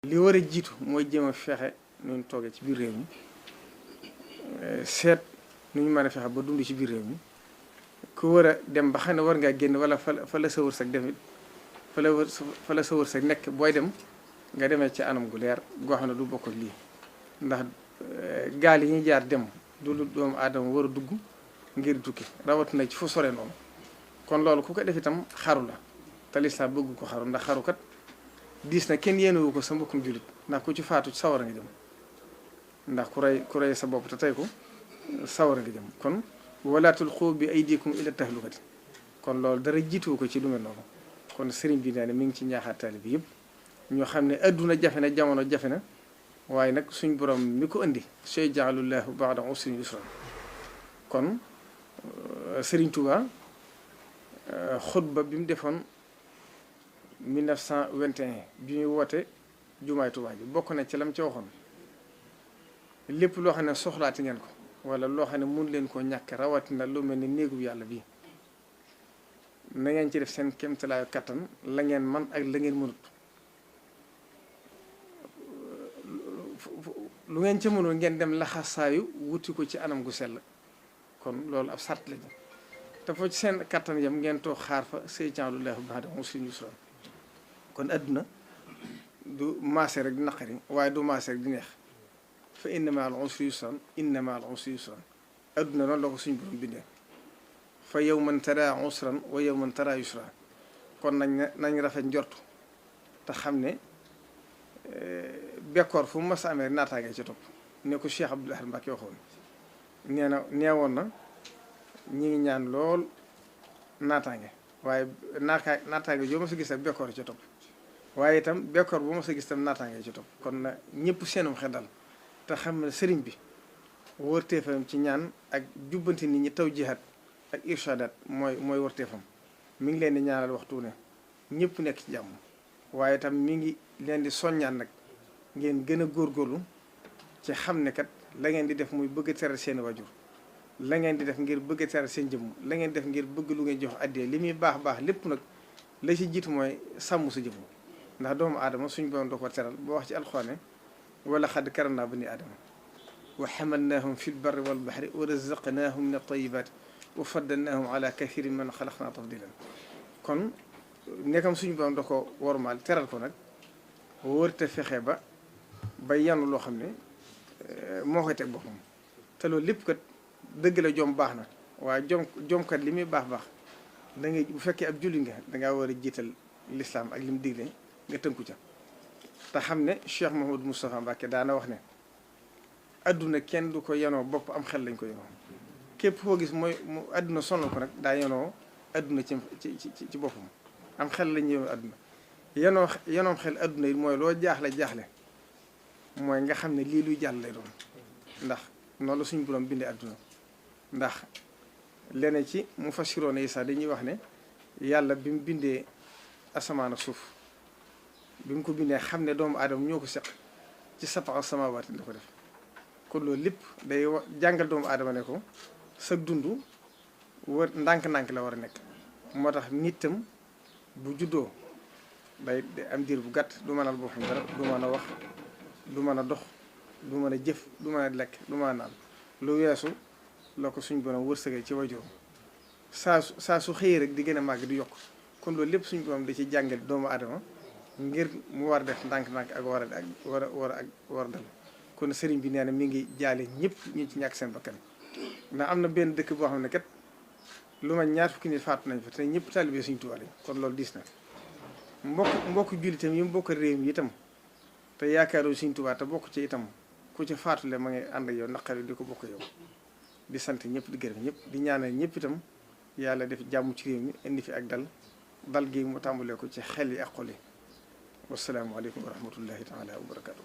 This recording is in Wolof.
li war a jiitu mooy jéem a fexe nu ñu toogee ci biir réew mi seet nu ñu mën a fexe ba dund ci biir réew mi ku war a dem ba xam ne war ngaa génn wala fa la sa wërsëg dem it fa la sa wërsëg nekk booy dem nga demee ci anam gu leer goo xam ne du bokk ak lii ndax gaal yi ñuy jaar dem du lu doomu aadama war a dugg ngir tukki rawatina ci fu sore noonu kon loolu ku ko def itam xaru la te lislaam bëgg ko xaru ndax xaru kat diis na kenn yéenewu ko sa mbokkum jullit ndax ku ci faatu ci sawara nga jëm ndax ku rey sa bopp te tey ko sawara nga jëm kon wala tulqu bi aydikum ila tahlukati kon loolu dara jiituwu ko ci lu mel noonu kon sëriñ bi nee na mi ngi ci ñaaxaat taalibe bi yëpp ñoo xam ne adduna jafe na jamono jafe na waaye nag suñ borom mi ko indi sayaj'alullahu ba'da usrin yusra kon Sëriñ Tuubaa xutba bi mu defoon 1921 bi ñuy woote jumaay Tuubaa ji bokk na ci lam ci waxoon lépp loo xam ne soxlaati ngeen ko wala loo xam ne mun leen koo ñàkk rawatina lu mel ni néegu yàlla bi na ngeen ci def seen kéemtalaayu kattan la ngeen man ak la ngeen mënut lu ngeen ca mënul ngeen dem laxasaayu wuti ko ci anam gu sell kon loolu ab sart lañu te foo ci seen kattan yam ngeen toog xaar fa sayaj'alullahu ba'da usrin yusra kon adduna du maase rek di naqari waaye du maase rek di neex fa inna ma'al usri yusran inna ma'al usri yusran adduna noonu la ko suñu borom bindee fa yawman tara usran wa yawman tara yusra kon nañ rafet njortu te xam ne bekkoor fu mu mas a amee naataange ci topp ne ko Cheikh Abdoul Ahad Mbacké waxoon neewoon na ñi ngi ñaan lool naataange waaye naataange joo ma sa gis tam bekkoor ci topp waaye itam bekkoor bu ma sa gis tam naataange ci topp kon na ñëpp seenum xel dal te xam ne sëriñ bi wërteefam ci ñaan ak jubbanti nit ñi taw jihaat ak irshadaat mooy wërteefam mi ngi leen di ñaanal waxtu ne ñëpp nekk ci jàmm waaye itam mi ngi leen di soññaan nag ngeen gën a góorgóorlu ci xam ne kat la ngeen di def muy bëgg a teral seen wajur la ngeen di def ngir bëgg a teral seen jëmm la ngeen def ngir bëgg lu ngeen jox addee li muy baax baax lépp nag la ci jiitu mooy sàmm sa jëmm ndax doomu aadama suñ borom da ko teral boo wax ci alxuraan wala xad karamnaa bani aadama wa xamalnaahum fi lbarri walbaxri wa razaqnaahum min at-tayyibaati wa faddalnaahum ala kathirin man xalaqnaa tafdilan kon nekkam suñu borom da ko wormaal teral ko nag wërte fexe ba yanu loo xam ne moo koy teg boppam te loolu lépp kat dëgg la jom baax na waaye jomkat li muy baax da ngay bu fekkee ab julli nga dangaa war a jiital lislaam ak li mu digle nga tënku ca te xam ne Cheikh Mouhamadou Moustapha Mbacké daana wax ne adduna kenn du ko yenoo bopp am xel lañ ko yenoo képp koo gis mooy mu adduna sonal ko nag daa yenoo adduna ci boppam am xel lañ yenoo adduna yenoom xel adduna yi mooy loo jaaxle mooy nga xam ne lii luy jàll lay doon ndax noonu la suñu borom bindee adduna ndax leneen ci mu fassiroon yi sax dañuy wax ne yàlla bi mu bindee asamaan ak suuf bi mu ko bindee xam ne doomu aadama ñoo ko seq ci sab'a samaawaati la ko def kon loolu lépp day jàngal doomu aadama ne ko sag dund war ndànk-ndànk la war a nekk moo tax nit tam bu juddoo day am diir bu gàtt du mën a boppam dara du mën a wax du mën a dox du mën a jëf du mën a lekk du mën a naan lu weesu la ko suñ borom wërsëgee ci wajuram saa su xëyee rek di gën a màgg di yokk kon loolu lépp suñ borom da ci jàngal doomu aadama ngir mu war a def ndànk-ndànk ak war a dal kon sëriñ bi nee na mi ngi jaale ñëpp ñu ci ñàkk seen bakkan ndax am na benn dëkk boo xam ne kat lu ma ñaar fukki nit faatu nañ fa te ñëpp taalibe Sëriñ Tuubaa lañ kon loolu diis na mbokk jullitam yi mu bokk réew mi itam te yaakaaroo Sëriñ Tuubaa te bokk ci itam ku ci faatule ma ngi ànd ak yow naqari di ko bokk yow di sant ñëpp di gërëm ñëpp di ñaanal ñëpp itam yàlla def jàmm ci réew mi indi fi ak dal gi mu tàmbalee ko ci xel yi ak xol yi wassalaamu aleykum wa rahmatullahi taala wa barakatuh